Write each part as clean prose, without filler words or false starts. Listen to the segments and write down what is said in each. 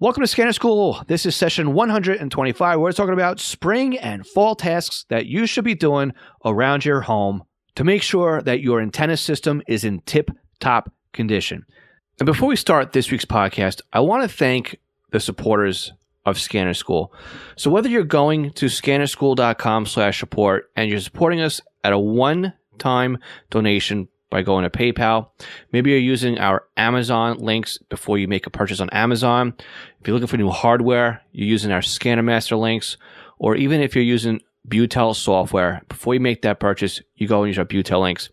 Welcome to Scanner School. This is session 125. We're talking about spring and fall tasks that you should be doing around your home to make sure that your antenna system is in tip-top condition. And before we start this week's podcast, I want to thank the supporters of Scanner School. So whether you're going to scannerschool.com/support and you're supporting us at a one-time donation by going to PayPal. Maybe you're using our Amazon links before you make a purchase on Amazon. If you're looking for new hardware, you're using our Scanner Master links. Or even if you're using Butel software, before you make that purchase, you go and use our Butel links.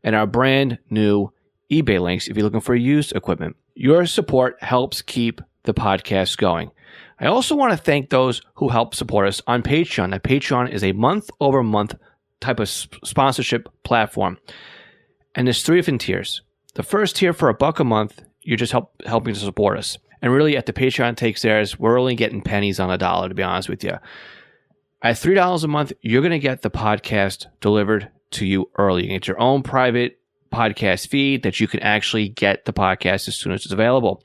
And our brand new eBay links if you're looking for used equipment. Your support helps keep the podcast going. I also want to thank those who help support us on Patreon. Now, Patreon is a month-over-month type of sponsorship platform. And there's three different tiers. The first tier for $1 a month, you're just helping to support us. And really, at the Patreon takes theirs, we're only getting pennies on a dollar, to be honest with you. At $3 a month, you're going to get the podcast delivered to you early. You get your own private podcast feed that you can actually get the podcast as soon as it's available.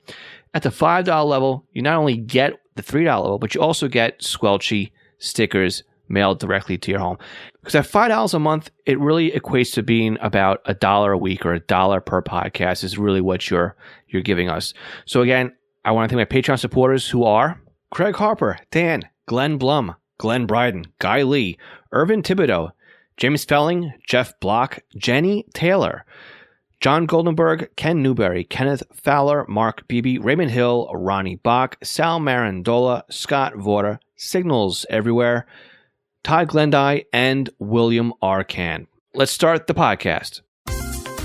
At the $5 level, you not only get the $3 level, but you also get squelchy stickers mailed directly to your home. Because at $5 a month, it really equates to being about $1 a week or $1 per podcast is really what you're giving us. So again, I want to thank my Patreon supporters who are Craig Harper, Dan, Glenn Blum, Glenn Bryden, Guy Lee, Irvin Thibodeau, James Felling, Jeff Block, Jenny Taylor, John Goldenberg, Ken Newberry, Kenneth Fowler, Mark Beebe, Raymond Hill, Ronnie Bach, Sal Marandola, Scott Vorder, Signals Everywhere, Todd Glendy, and William R. Can. Let's start the podcast.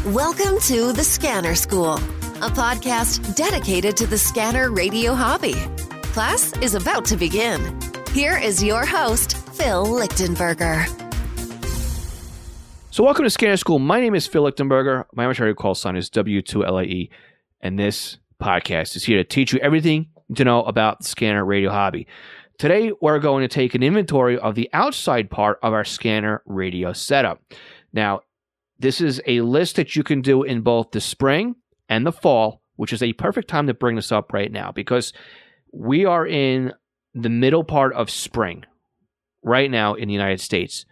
Welcome to The Scanner School, a podcast dedicated to the scanner radio hobby. Class is about to begin. Here is your host, Phil Lichtenberger. So welcome to Scanner School. My name is Phil Lichtenberger. My amateur radio call sign is W2LAE, and this podcast is here to teach you everything to know about the scanner radio hobby. Today, we're going to take an inventory of the outside part of our scanner radio setup. Now, this is a list that you can do in both the spring and the fall, which is a perfect time to bring this up right now because we are in the middle part of spring right now in the United States.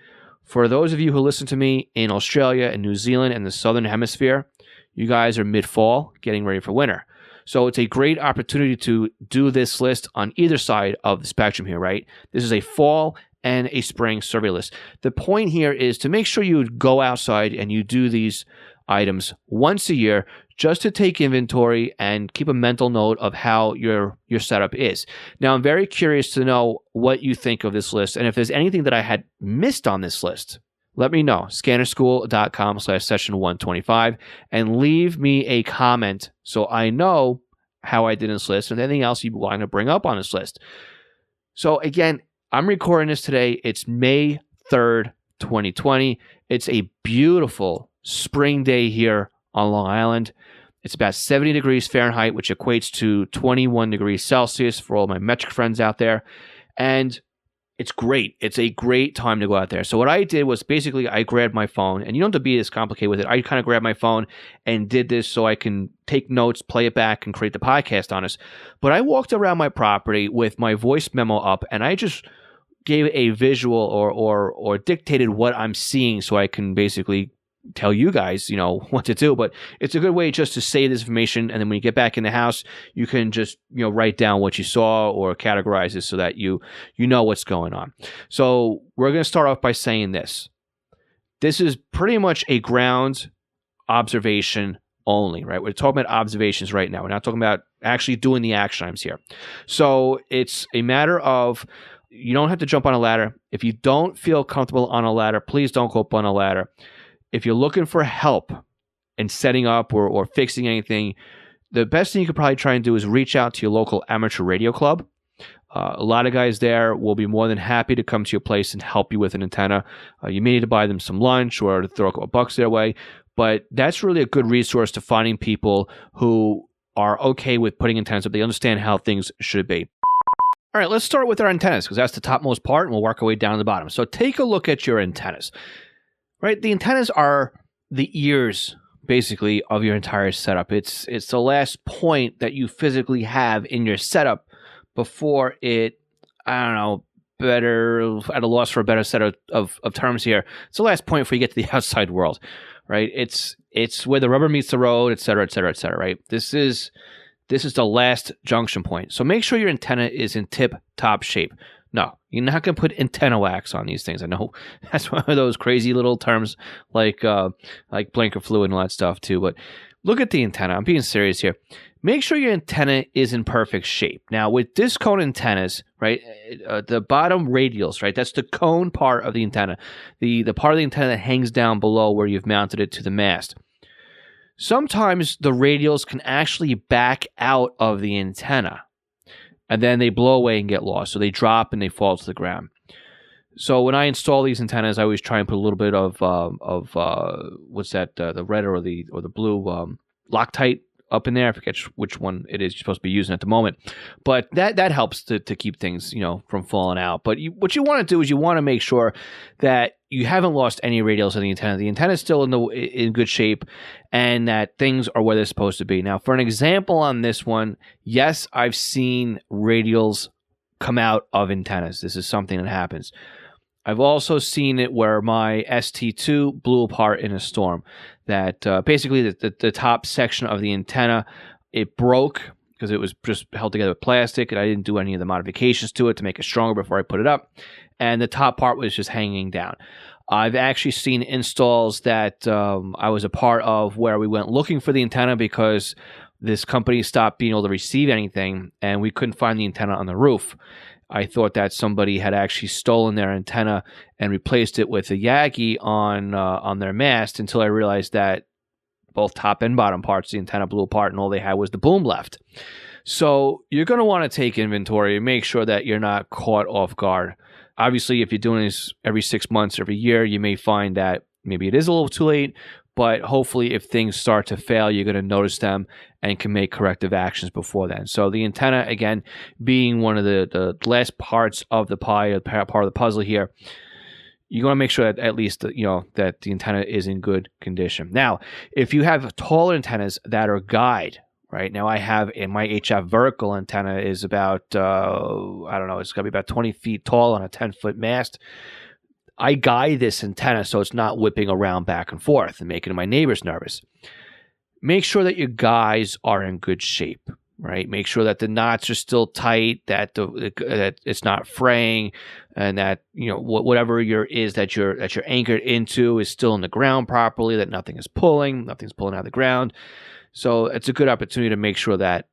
For those of you who listen to me in Australia and New Zealand and the Southern Hemisphere, you guys are mid-fall, getting ready for winter. So it's a great opportunity to do this list on either side of the spectrum here, right? This is a fall and a spring survey list. The point here is to make sure you go outside and you do these items once a year just to take inventory and keep a mental note of how your setup is. Now, I'm very curious to know what you think of this list and if there's anything that I had missed on this list. Let me know, scannerschool.com/session125, and leave me a comment so I know how I did this list and anything else you want to bring up on this list. So again, I'm recording this today. It's May 3rd, 2020. It's a beautiful spring day here on Long Island. It's about 70 degrees Fahrenheit, which equates to 21 degrees Celsius for all my metric friends out there. And it's great. It's a great time to go out there. So what I did was basically I grabbed my phone, and you don't have to be this complicated with it. I kind of grabbed my phone and did this so I can take notes, play it back, and create the podcast on us. But I walked around my property with my voice memo up, and I just gave a visual or dictated what I'm seeing so I can basically tell you guys, what to do. But it's a good way just to save this information. And then when you get back in the house, you can just, write down what you saw or categorize it so that you know what's going on. So we're going to start off by saying this. This is pretty much a ground observation only, right? We're talking about observations right now. We're not talking about actually doing the action items here. So it's a matter of you don't have to jump on a ladder. If you don't feel comfortable on a ladder, please don't go up on a ladder. If you're looking for help in setting up or fixing anything, the best thing you could probably try and do is reach out to your local amateur radio club. A lot of guys there will be more than happy to come to your place and help you with an antenna. You may need to buy them some lunch or to throw a couple bucks their way, but that's really a good resource to finding people who are okay with putting antennas up. They understand how things should be. All right, let's start with our antennas because that's the topmost part, and we'll work our way down to the bottom. So take a look at your antennas. Right, the antennas are the ears, basically, of your entire setup. It's the last point that you physically have in your setup before it, I don't know, better, at a loss for a better set of terms here. It's the last point before you get to the outside world, right? It's where the rubber meets the road, et cetera, et cetera, et cetera, right? This is the last junction point. So make sure your antenna is in tip-top shape. No, you're not going to put antenna wax on these things. I know that's one of those crazy little terms like blanket fluid and all that stuff too. But look at the antenna. I'm being serious here. Make sure your antenna is in perfect shape. Now, with disc cone antennas, right, the bottom radials, right, that's the cone part of the antenna, the part of the antenna that hangs down below where you've mounted it to the mast. Sometimes the radials can actually back out of the antenna, and then they blow away and get lost. So they drop and they fall to the ground. So when I install these antennas, I always try and put a little bit of what's that? The red or the blue Loctite up in there. I forget which one it is you're supposed to be using at the moment, but that helps to keep things from falling out. But what you want to do is you want to make sure that you haven't lost any radials in the antenna. The antenna is still in good shape, and that things are where they're supposed to be. Now, for an example on this one, yes, I've seen radials come out of antennas. This is something that happens. I've also seen it where my ST2 blew apart in a storm. That basically the top section of the antenna, it broke because it was just held together with plastic, and I didn't do any of the modifications to it to make it stronger before I put it up. And the top part was just hanging down. I've actually seen installs that I was a part of where we went looking for the antenna because this company stopped being able to receive anything, and we couldn't find the antenna on the roof. I thought that somebody had actually stolen their antenna and replaced it with a Yagi on their mast, until I realized that both top and bottom parts of the antenna blew apart and all they had was the boom left. So you're going to want to take inventory and make sure that you're not caught off guard. Obviously, if you're doing this every 6 months, every year, you may find that maybe it is a little too late, but hopefully if things start to fail, you're going to notice them and can make corrective actions before then. So the antenna, again, being one of the last parts of the pie, part of the puzzle here, you want to make sure that at least that the antenna is in good condition. Now, if you have taller antennas that are guide, right? Now I have in my HF vertical antenna is about it's got to be about 20 feet tall on a 10-foot mast. I guide this antenna so it's not whipping around back and forth and making my neighbors nervous. Make sure that your guys are in good shape, right? Make sure that the knots are still tight, that it's not fraying, and that whatever that you're anchored into is still in the ground properly, that nothing's pulling out of the ground. So it's a good opportunity to make sure that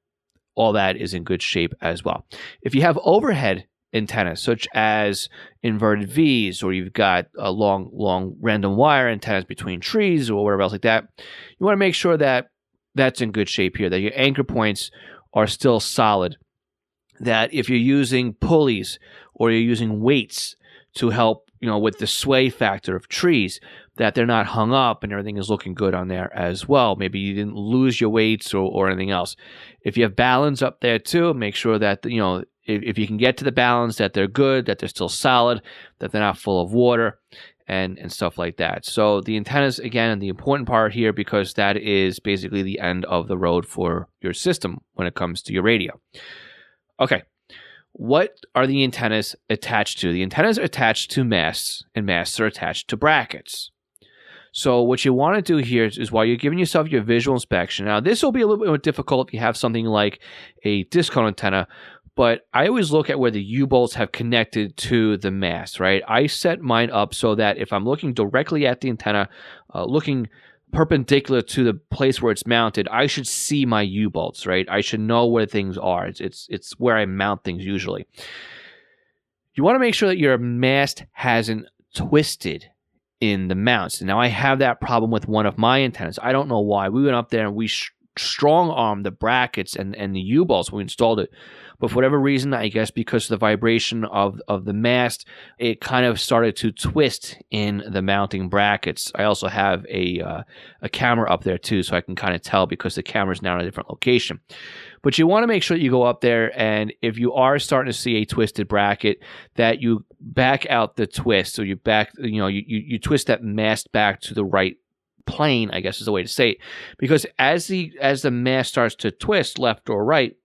all that is in good shape as well. If you have overhead antennas, such as inverted V's, or you've got a long random wire antennas between trees or whatever else like that, you want to make sure that that's in good shape here, that your anchor points are still solid, that if you're using pulleys or you're using weights to help with the sway factor of trees, that they're not hung up and everything is looking good on there as well. Maybe you didn't lose your weights or anything else. If you have balance up there too, make sure that if you can get to the balance, that they're good, that they're still solid, that they're not full of water and stuff like that. So the antennas, again, the important part here, because that is basically the end of the road for your system when it comes to your radio. Okay, what are the antennas attached to? The antennas are attached to masts, and masts are attached to brackets. So what you want to do here is while you're giving yourself your visual inspection, now this will be a little bit more difficult if you have something like a disc cone antenna, but I always look at where the U-bolts have connected to the mast, right? I set mine up so that if I'm looking directly at the antenna, looking perpendicular to the place where it's mounted, I should see my U-bolts, right? I should know where things are. It's where I mount things usually. You want to make sure that your mast hasn't twisted in the mounts. And now I have that problem with one of my antennas. I don't know why. We went up there and we strong-armed the brackets and the U-bolts when we installed it. But for whatever reason, I guess because of the vibration of the mast, it kind of started to twist in the mounting brackets. I also have a camera up there too, so I can kind of tell because the camera's now in a different location. But you want to make sure that you go up there, and if you are starting to see a twisted bracket, that you back out the twist. So you twist that mast back to the right plane, I guess is the way to say it. Because as the mast starts to twist left or right,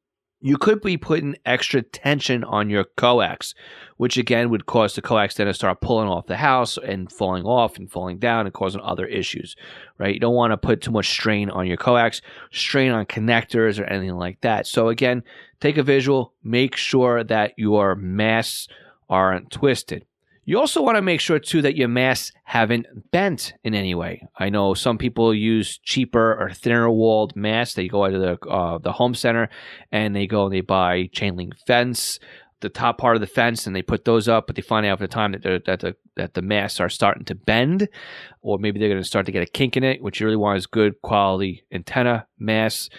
you could be putting extra tension on your coax, which again would cause the coax then to start pulling off the house and falling off and falling down and causing other issues, right? You don't want to put too much strain on your coax, strain on connectors or anything like that. So again, take a visual, make sure that your masts aren't twisted. You also want to make sure, too, that your masts haven't bent in any way. I know some people use cheaper or thinner-walled masts. They go out to the home center, and they go and they buy chain link fence, the top part of the fence, and they put those up, but they find out over time that the masts are starting to bend, or maybe they're going to start to get a kink in it. What you really want is good quality antenna masts.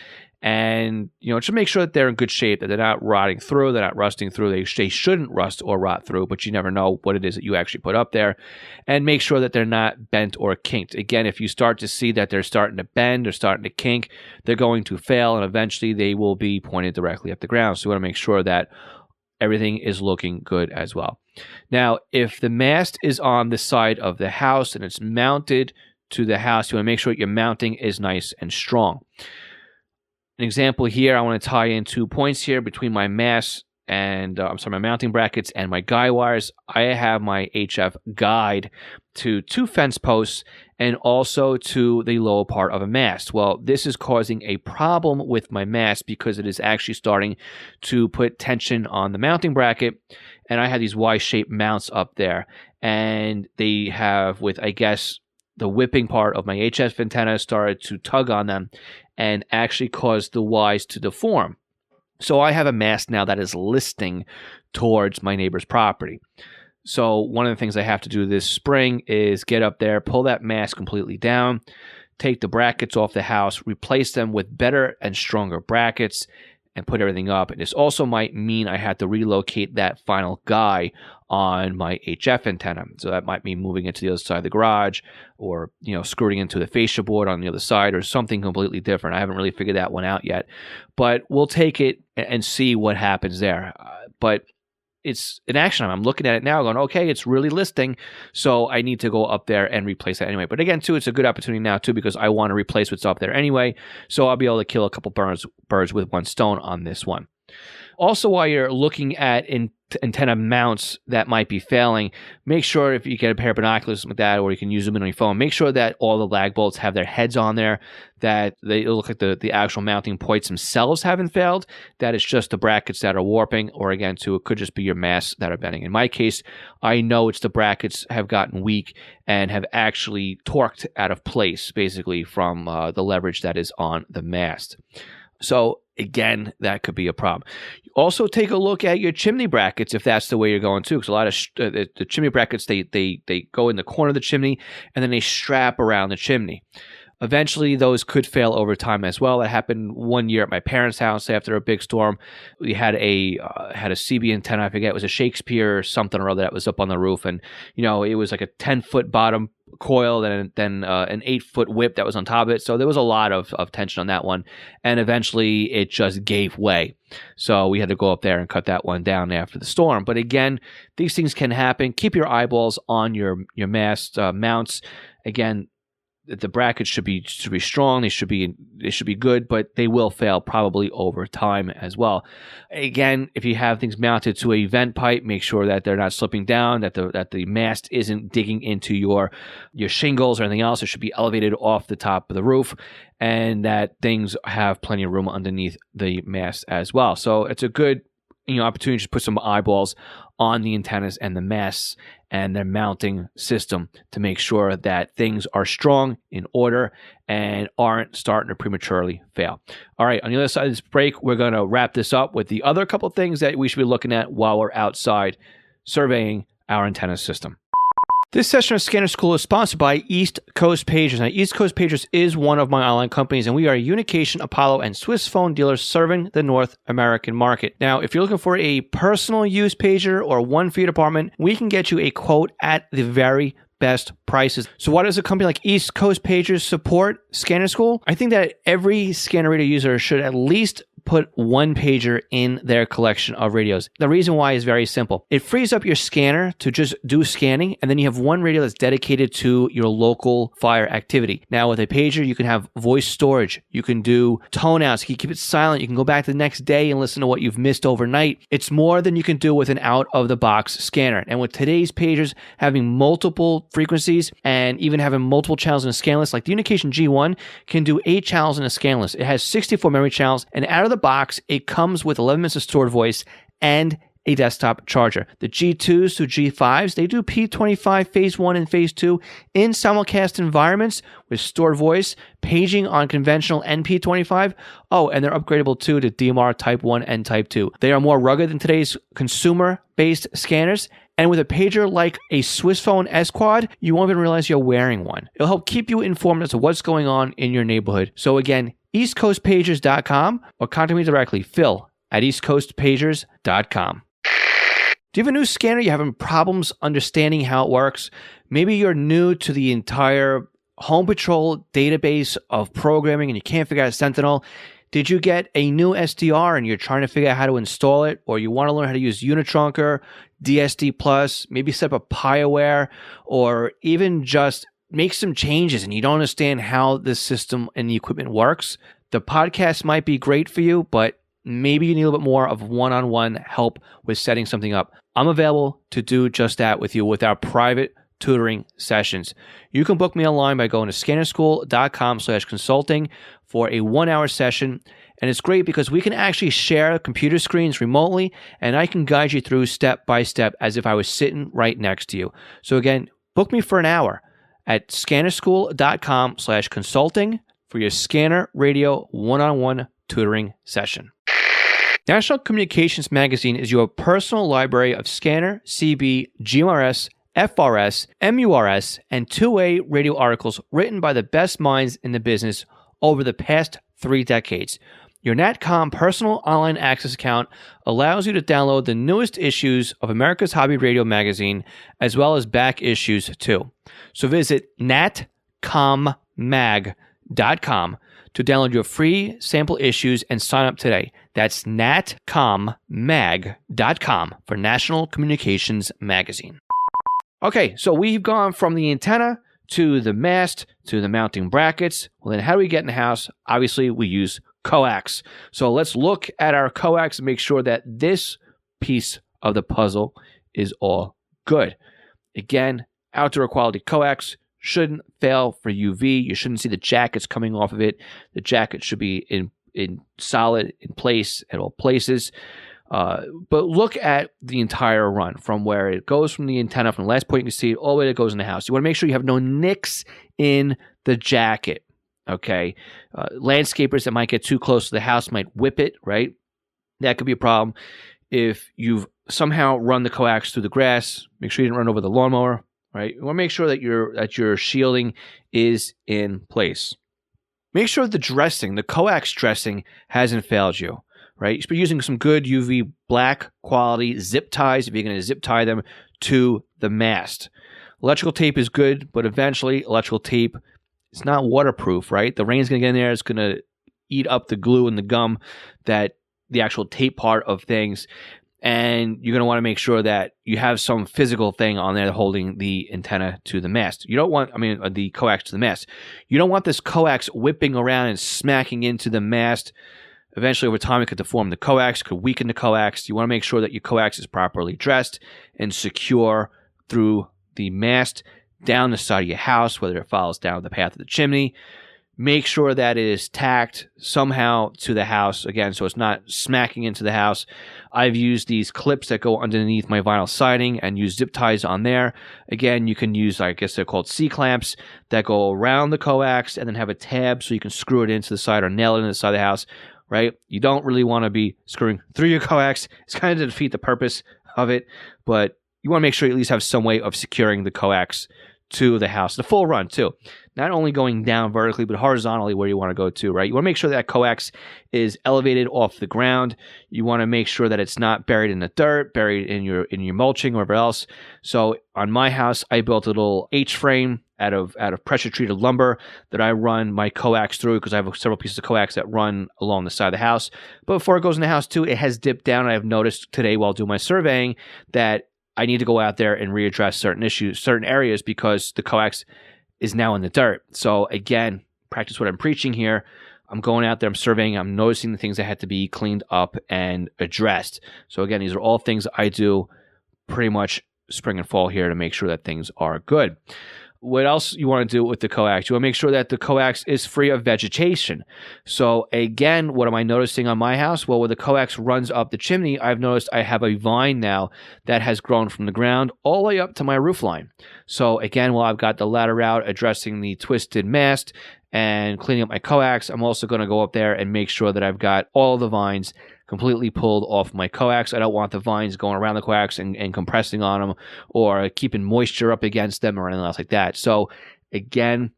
And, just make sure that they're in good shape, that they're not rotting through, they're not rusting through. They shouldn't rust or rot through, but you never know what it is that you actually put up there. And make sure that they're not bent or kinked. Again, if you start to see that they're starting to bend or starting to kink, they're going to fail, and eventually they will be pointed directly at the ground. So you want to make sure that everything is looking good as well. Now, if the mast is on the side of the house and it's mounted to the house, you want to make sure your mounting is nice and strong. An example here, I want to tie in 2 points here between my mast and, my mounting brackets and my guy wires. I have my HF guide to 2 fence posts and also to the lower part of a mast. Well, this is causing a problem with my mast because it is actually starting to put tension on the mounting bracket. And I have these Y-shaped mounts up there. And they have, with, I guess, the whipping part of my HF antenna started to tug on them and actually caused the Ys to deform. So I have a mast now that is listing towards my neighbor's property. So one of the things I have to do this spring is get up there, pull that mast completely down, take the brackets off the house, replace them with better and stronger brackets, and put everything up. And this also might mean I had to relocate that final guy on my HF antenna. So that might mean moving it to the other side of the garage or, screwing into the fascia board on the other side or something completely different. I haven't really figured that one out yet, but we'll take it and see what happens there. But it's an action item. I'm looking at it now going, okay, it's really listing, so I need to go up there and replace that anyway. But again, too, it's a good opportunity now, too, because I want to replace what's up there anyway, so I'll be able to kill a couple birds with one stone on this one. Also, while you're looking at antenna mounts that might be failing, make sure if you get a pair of binoculars like that, or you can use them on your phone, make sure that all the lag bolts have their heads on there, that they look like the actual mounting points themselves haven't failed, that it's just the brackets that are warping, or again, too, it could just be your masts that are bending. In my case, I know it's the brackets have gotten weak and have actually torqued out of place, basically, from the leverage that is on the mast. So again, that could be a problem. Also, take a look at your chimney brackets if that's the way you're going too, because a lot of the chimney brackets they go in the corner of the chimney and then they strap around the chimney. Eventually, those could fail over time as well. That happened one year at my parents' house after a big storm. We had a CB antenna. I forget, it was a Shakespeare or something or other that was up on the roof, and it was like a 10-foot bottom coil, then an 8-foot whip that was on top of it. So there was a lot of tension on that one, and eventually it just gave way. So we had to go up there and cut that one down after the storm. But again, these things can happen. Keep your eyeballs on your mast mounts. Again, the brackets should be strong. They should be good, but they will fail probably over time as well. Again, if you have things mounted to a vent pipe, make sure that they're not slipping down, that the mast isn't digging into your shingles or anything else. It should be elevated off the top of the roof, and that things have plenty of room underneath the mast as well. So it's a good opportunity to put some eyeballs on the antennas and the masts and their mounting system to make sure that things are strong, in order, and aren't starting to prematurely fail. All right, on the other side of this break, we're going to wrap this up with the other couple things that we should be looking at while we're outside surveying our antenna system. This session of Scanner School is sponsored by East Coast Pagers. Now, East Coast Pagers is one of my online companies, and we are a Unication, Apollo, and Swiss phone dealers serving the North American market. Now, if you're looking for a personal use pager or one for your department, we can get you a quote at the very best prices. So why does a company like East Coast Pagers support Scanner School? I think that every scanner reader user should at least put one pager in their collection of radios. The reason why is very simple. It frees up your scanner to just do scanning, and then you have one radio that's dedicated to your local fire activity. Now with a pager, you can have voice storage. You can do tone outs. You can keep it silent. You can go back the next day and listen to what you've missed overnight. It's more than you can do with an out-of-the-box scanner. And with today's pagers having multiple frequencies and even having multiple channels in a scan list, like the Unication G1 can do 8 channels in a scan list. It has 64 memory channels, and out of the box, it comes with 11 minutes of stored voice and a desktop charger. The G2s to G5s, they do P25 Phase 1 and Phase 2 in simulcast environments with stored voice, paging on conventional and P25. Oh, and they're upgradable too to DMR Type 1 and Type 2. They are more rugged than today's consumer-based scanners. And with a pager like a Swissphone S-Quad, you won't even realize you're wearing one. It'll help keep you informed as to what's going on in your neighborhood. So again, eastcoastpagers.com or contact me directly, phil@eastcoastpagers.com. Do you have a new scanner? You're having problems understanding how it works? Maybe you're new to the entire Home Patrol database of programming and you can't figure out Sentinel. Did you get a new SDR and you're trying to figure out how to install it? Or you want to learn how to use Unitrunker, DSD Plus, maybe set up a PieAware, or even just make some changes and you don't understand how the system and the equipment works? The podcast might be great for you, but maybe you need a little bit more of one-on-one help with setting something up. I'm available to do just that with you with our private tutoring sessions. You can book me online by going to scannerschool.com/consulting for a 1-hour session. And it's great because we can actually share computer screens remotely and I can guide you through step by step as if I was sitting right next to you. So again, book me for an hour at scannerschool.com/consulting for your scanner radio one-on-one tutoring session. National Communications Magazine is your personal library of scanner, CB, GMRS, FRS, MURS, and two-way radio articles written by the best minds in the business over the past 3 decades. Your NatCom personal online access account allows you to download the newest issues of America's Hobby Radio magazine, as well as back issues too. So visit natcommag.com to download your free sample issues and sign up today. That's natcommag.com for National Communications Magazine. Okay, so we've gone from the antenna to the mast to the mounting brackets. Well, then how do we get in the house? Obviously, we use coax. So let's look at our coax and make sure that this piece of the puzzle is all good. Again, outdoor quality coax shouldn't fail for UV. You shouldn't see the jackets coming off of it. The jacket should be in solid in place at all places. But look at the entire run from where it goes from the antenna, from the last point you can see it, all the way that it goes in the house. You want to make sure you have no nicks in the jacket, okay? Landscapers that might get too close to the house might whip it, right? That could be a problem. If you've somehow run the coax through the grass, make sure you didn't run over the lawnmower, right? You want to make sure that your shielding is in place. Make sure the dressing, the coax dressing, hasn't failed you. Right? You should be using some good UV black quality zip ties if you're going to zip tie them to the mast. Electrical tape is good, but eventually electrical tape is not waterproof, right? The rain's going to get in there. It's going to eat up the glue and the gum, that the actual tape part of things. And you're going to want to make sure that you have some physical thing on there holding the antenna to the mast. You don't want, the coax to the mast. You don't want this coax whipping around and smacking into the mast. Eventually, over time, it could deform the coax, could weaken the coax. You want to make sure that your coax is properly dressed and secure through the mast down the side of your house, whether it follows down the path of the chimney. Make sure that it is tacked somehow to the house, again, so it's not smacking into the house. I've used these clips that go underneath my vinyl siding and use zip ties on there. Again, you can use, I guess they're called C-clamps, that go around the coax and then have a tab so you can screw it into the side or nail it into the side of the house. Right? You don't really want to be screwing through your coax. It's kind of to defeat the purpose of it, but you want to make sure you at least have some way of securing the coax to the house. The full run, too. Not only going down vertically, but horizontally where you want to go to, right? You want to make sure that coax is elevated off the ground. You want to make sure that it's not buried in the dirt, buried in your mulching, or whatever else. So on my house, I built a little H-frame out of pressure treated lumber that I run my coax through, because I have several pieces of coax that run along the side of the house. But before it goes in the house too, it has dipped down. I've noticed today while doing my surveying that I need to go out there and readdress certain areas, because the coax is now in the dirt. So again, practice what I'm preaching here. I'm going out there, I'm surveying, I'm noticing the things that had to be cleaned up and addressed. So again, these are all things I do pretty much spring and fall here to make sure that things are good. What else you want to do with the coax? You want to make sure that the coax is free of vegetation. So again, what am I noticing on my house? Well, where the coax runs up the chimney, I've noticed I have a vine now that has grown from the ground all the way up to my roof line. So again, while I've got the ladder out addressing the twisted mast and cleaning up my coax, I'm also going to go up there and make sure that I've got all the vines completely pulled off my coax. I don't want the vines going around the coax and compressing on them or keeping moisture up against them or anything else like that. So again,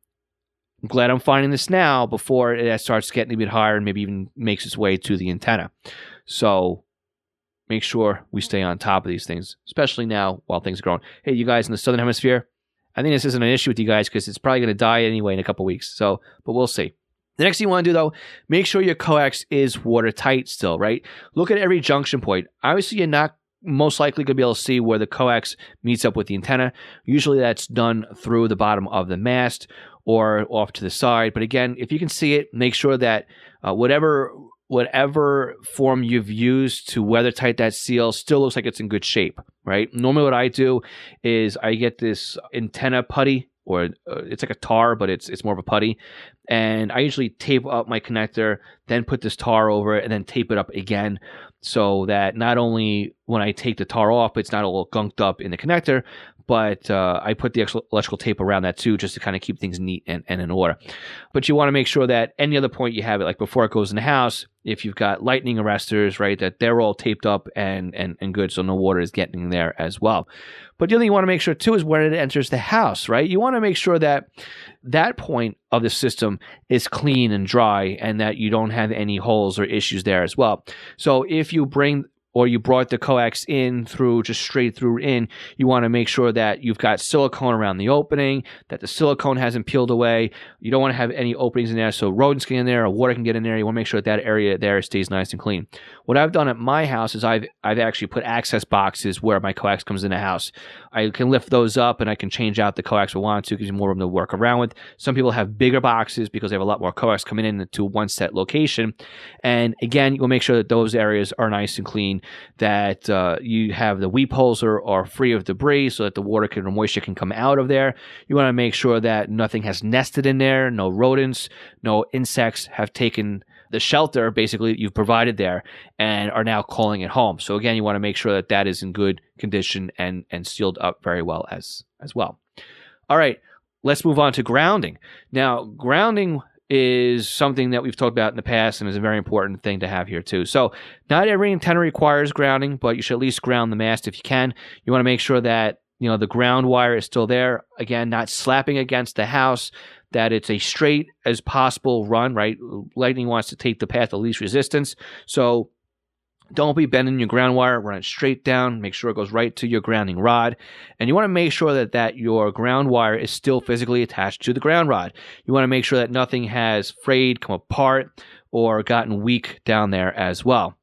I'm glad I'm finding this now before it starts getting a bit higher and maybe even makes its way to the antenna. So make sure we stay on top of these things, especially now while things are growing. Hey, you guys in the Southern Hemisphere, I think this isn't an issue with you guys because it's probably going to die anyway in a couple weeks. So, but we'll see. The next thing you want to do, though, make sure your coax is watertight still, right? Look at every junction point. Obviously, you're not most likely going to be able to see where the coax meets up with the antenna. Usually, that's done through the bottom of the mast or off to the side. But again, if you can see it, make sure that whatever form you've used to weather tight that seal still looks like it's in good shape, right? Normally, what I do is I get this antenna putty, or it's like a tar, but it's more of a putty. And I usually tape up my connector, then put this tar over it, and then tape it up again, so that not only when I take the tar off, it's not all gunked up in the connector, but I put the electrical tape around that too, just to kind of keep things neat and in order. But you want to make sure that any other point you have it, like before it goes in the house, if you've got lightning arresters, right, that they're all taped up and good, so no water is getting there as well. But the other thing you want to make sure too is when it enters the house, right? You want to make sure that that point of the system is clean and dry and that you don't have any holes or issues there as well. So if you brought the coax in through, just straight through in, you want to make sure that you've got silicone around the opening, that the silicone hasn't peeled away. You don't want to have any openings in there so rodents can get in there or water can get in there. You want to make sure that area there stays nice and clean. What I've done at my house is I've actually put access boxes where my coax comes in the house. I can lift those up and I can change out the coax if I want to, gives you more room to work around with. Some people have bigger boxes because they have a lot more coax coming into one set location. And again, you'll make sure that those areas are nice and clean, that you have the weep holes are free of debris so that the water or moisture can come out of there. You want to make sure that nothing has nested in there, no rodents, no insects have taken the shelter basically you've provided there and are now calling it home. So again, you want to make sure that that is in good condition and sealed up very well as well. All right, let's move on to grounding. Now, grounding is something that we've talked about in the past and is a very important thing to have here too. So not every antenna requires grounding, but you should at least ground the mast if you can. You want to make sure that the ground wire is still there. Again, not slapping against the house, that it's a straight as possible run, right? Lightning wants to take the path of least resistance. So don't be bending your ground wire, run it straight down, make sure it goes right to your grounding rod. And you want to make sure that your ground wire is still physically attached to the ground rod. You want to make sure that nothing has frayed, come apart, or gotten weak down there as well.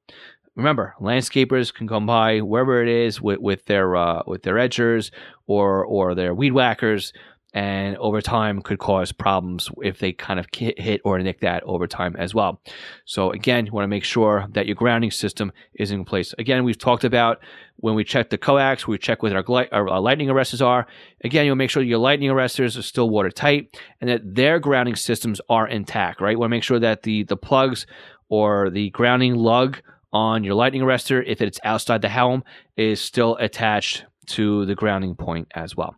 Remember, landscapers can come by wherever it is with their edgers or their weed whackers, and over time could cause problems if they kind of hit or nick that over time as well. So again, you want to make sure that your grounding system is in place. Again, we've talked about when we check the coax, we check where our lightning arresters are. Again, you'll make sure your lightning arresters are still watertight and that their grounding systems are intact, right? You want to make sure that the plugs or the grounding lug on your lightning arrestor, if it's outside the home, is still attached to the grounding point as well.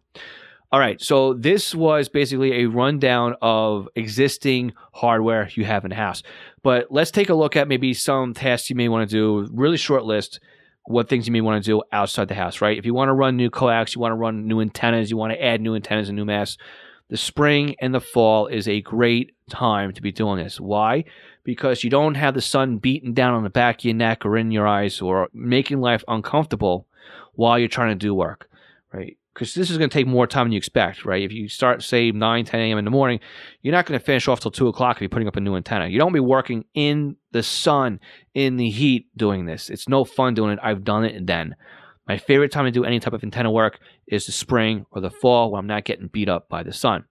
All right, so this was basically a rundown of existing hardware you have in the house. But let's take a look at maybe some tasks you may want to do, really short list, what things you may want to do outside the house, right? If you want to run new coax, you want to run new antennas, you want to add new antennas and new masts, the spring and the fall is a great time to be doing this. Why? Because you don't have the sun beating down on the back of your neck or in your eyes or making life uncomfortable while you're trying to do work, right? because this is going to take more time than you expect, right? If you start, say, 9, 10 a.m. in the morning, you're not going to finish off till 2 o'clock if you're putting up a new antenna. You don't be working in the sun, in the heat doing this. It's no fun doing it. I've done it then. My favorite time to do any type of antenna work is the spring or the fall when I'm not getting beat up by the sun.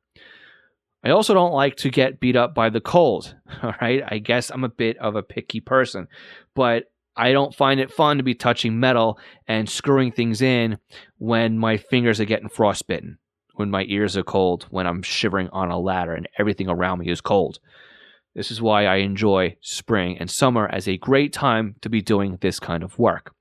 I also don't like to get beat up by the cold, all right? I guess I'm a bit of a picky person, but I don't find it fun to be touching metal and screwing things in when my fingers are getting frostbitten, when my ears are cold, when I'm shivering on a ladder and everything around me is cold. This is why I enjoy spring and summer as a great time to be doing this kind of work.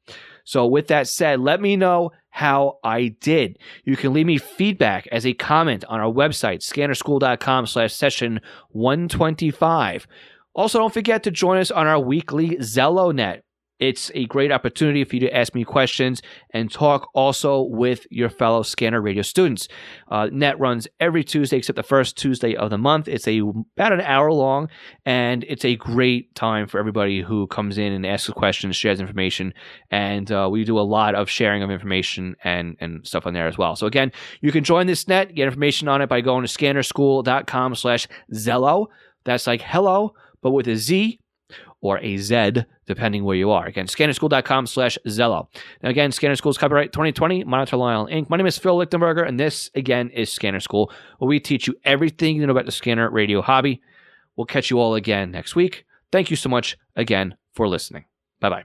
So with that said, let me know how I did. You can leave me feedback as a comment on our website, scannerschool.com/session125. Also, don't forget to join us on our weekly ZelloNet. It's a great opportunity for you to ask me questions and talk also with your fellow Scanner Radio students. Net runs every Tuesday except the first Tuesday of the month. It's about an hour long, and it's a great time for everybody who comes in and asks questions, shares information, and we do a lot of sharing of information and stuff on there as well. So again, you can join this net, get information on it by going to scannerschool.com/Zello. That's like hello, but with a Z or a Z, depending where you are. Again, scannerschool.com/Zello. Now again, Scanner School's copyright 2020, Monitor Long Island Inc. My name is Phil Lichtenberger, and this, again, is Scanner School, where we teach you everything you know about the Scanner Radio hobby. We'll catch you all again next week. Thank you so much again for listening. Bye-bye.